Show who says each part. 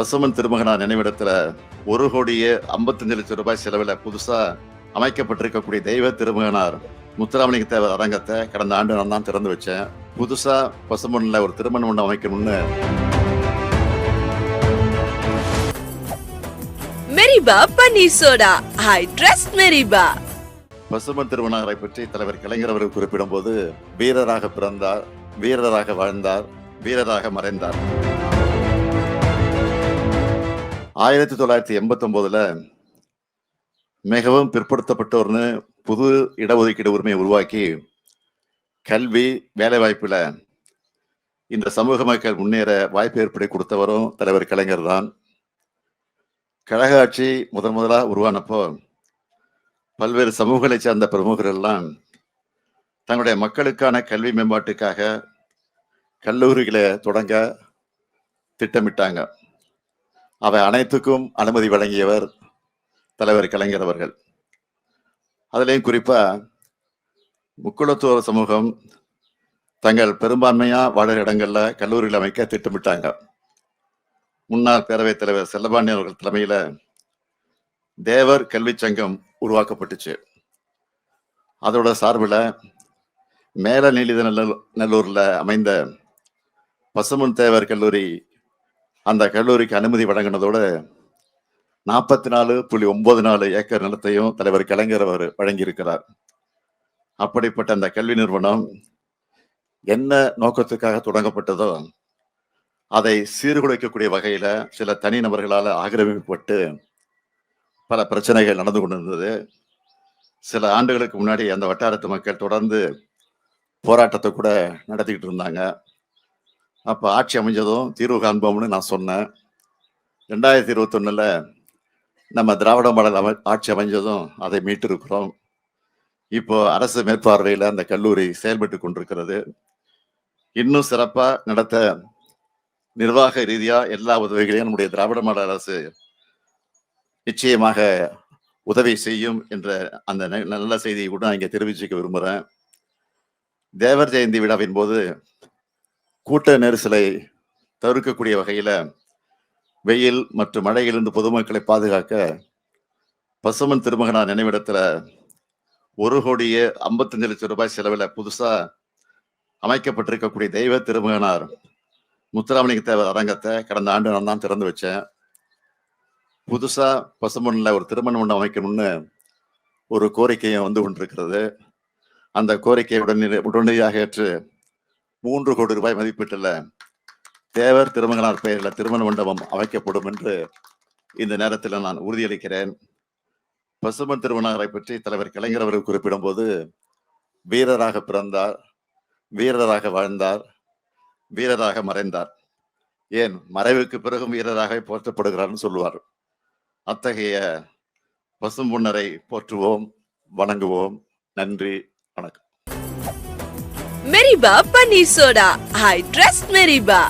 Speaker 1: பசுமன் திருமகனார் நினைவிடத்துல 1,55,00,000 செலவில் புதுசா அமைக்கப்பட்டிருக்கக்கூடிய தெய்வ திருமகனார் முத்துராமலிங்க தேவர் அரங்கத்தை கடந்த ஆண்டு நான் தான் திறந்து வச்சேன். புதுசா பசுமன்ல ஒரு திருமண மண்டபம் அமைக்கணும்னு
Speaker 2: மெரிபா பன்னீர் சோடா. I trust மெரிபா.
Speaker 1: பசுமன் திருமகனாரை பற்றி தலைவர் கலைஞர் அவர்கள் குறிப்பிடும் போது, வீரராக பிறந்தார், வீரராக வாழ்ந்தார், வீரராக மறைந்தார். 1989 மிகவும் பிற்படுத்தப்பட்டோர்னு புது இடஒதுக்கீடு உரிமையை உருவாக்கி கல்வி வேலைவாய்ப்புல இந்த சமூக மக்கள் முன்னேற வாய்ப்பு ஏற்படுத்தி கொடுத்தவரும் தலைவர் கலைஞர் தான். கழக ஆட்சி முதலா உருவானப்போ பல்வேறு சமூகங்களை சார்ந்த பிரமுகர்கள் எல்லாம் தங்களுடைய மக்களுக்கான கல்வி மேம்பாட்டுக்காக கல்லூரிகளை தொடங்க திட்டமிட்டாங்க. அவை அனைத்துக்கும் அனுமதி வழங்கியவர் தலைவர் கலைஞர் அவர்கள். அதுலேயும் குறிப்பா முக்குளத்தோர் சமூகம் தங்கள் பெரும்பான்மையா வாழற இடங்கள்ல கல்லூரிகள் அமைக்க திட்டமிட்டாங்க. முன்னாள் பேரவைத் தலைவர் செல்லபாண்டி அவர்கள் தலைமையில தேவர் கல்வி சங்கம் உருவாக்கப்பட்டுச்சு. அதோட சார்பில் மேல நீலித நல்லூர்ல அமைந்த பசுமன் தேவர் கல்லூரி அந்த கல்லூரிக்கு அனுமதி வழங்கினதோடு 44.94 ஏக்கர் நிலத்தையும் தலைவர் கலைஞர் அவர் வழங்கியிருக்கிறார். அப்படிப்பட்ட அந்த கல்வி நிறுவனம் என்ன நோக்கத்துக்காக தொடங்கப்பட்டதோ அதை சீர்குலைக்கக்கூடிய வகையில சில தனிநபர்களால் ஆக்கிரமிக்கப்பட்டு பல பிரச்சனைகள் நடந்து கொண்டிருந்தது. சில ஆண்டுகளுக்கு முன்னாடி அந்த வட்டாரத்து மக்கள் தொடர்ந்து போராட்டத்தை கூட நடத்திக்கிட்டு இருந்தாங்க. அப்போ ஆட்சி அமைஞ்சதும் தீர்வு காண்போம்னு நான் சொன்னேன். 2021 நம்ம திராவிட மாடல் ஆட்சி அமைஞ்சதும் அதை மீட்டிருக்கிறோம். இப்போ அரசு மேற்பார்வையில் அந்த கல்லூரி செயல்பட்டு கொண்டிருக்கிறது. இன்னும் சிறப்பா நடத்த நிர்வாக ரீதியா எல்லா உதவிகளையும் நம்முடைய திராவிட மாடல் அரசு நிச்சயமாக உதவி செய்யும் என்ற அந்த நல்ல செய்தியை கூட நான் இங்கே தெரிவிச்சுக்க விரும்புகிறேன். தேவர் ஜெயந்தி விழாவின் போது கூட்ட நெரிசலை தவிர்க்கக்கூடிய வகையில வெயில் மற்றும் மழையிலிருந்து பொதுமக்களை பாதுகாக்க பசுமன் திருமகனார் நினைவிடத்துல 1,55,00,000 செலவில் புதுசா அமைக்கப்பட்டிருக்கக்கூடிய தெய்வ திருமகனார் முத்துராமலிங்க தேவர் அரங்கத்தை கடந்த ஆண்டு நான் தான் திறந்து வச்சேன். புதுசா பசுமன்ல ஒரு திருமண மண்டபம் அமைக்கணும்னு ஒரு கோரிக்கையும் வந்து கொண்டிருக்கிறது. அந்த கோரிக்கையை உடனடியாக ஏற்று 3 கோடி ரூபாய் மதிப்பீட்டுல தேவர் திருமகனார் பெயரில் திருமண மண்டபம் அமைக்கப்படும் என்று இந்த நேரத்தில் நான் உறுதியளிக்கிறேன். பசுமன் திருமகனாரை பற்றி தலைவர் கலைஞர் அவர்கள் குறிப்பிடும் போது, வீரராக பிறந்தார், வீரராக வாழ்ந்தார், வீரராக மறைந்தார். ஏன் மறைவுக்கு பிறகும் வீரராக போற்றப்படுகிறார்னு சொல்லுவார். அத்தகைய பசும்பொன்னரை போற்றுவோம், வணங்குவோம். நன்றி, வணக்கம்.
Speaker 2: மெரிபா பன்னீர் சோடா. I trust மெரிபா.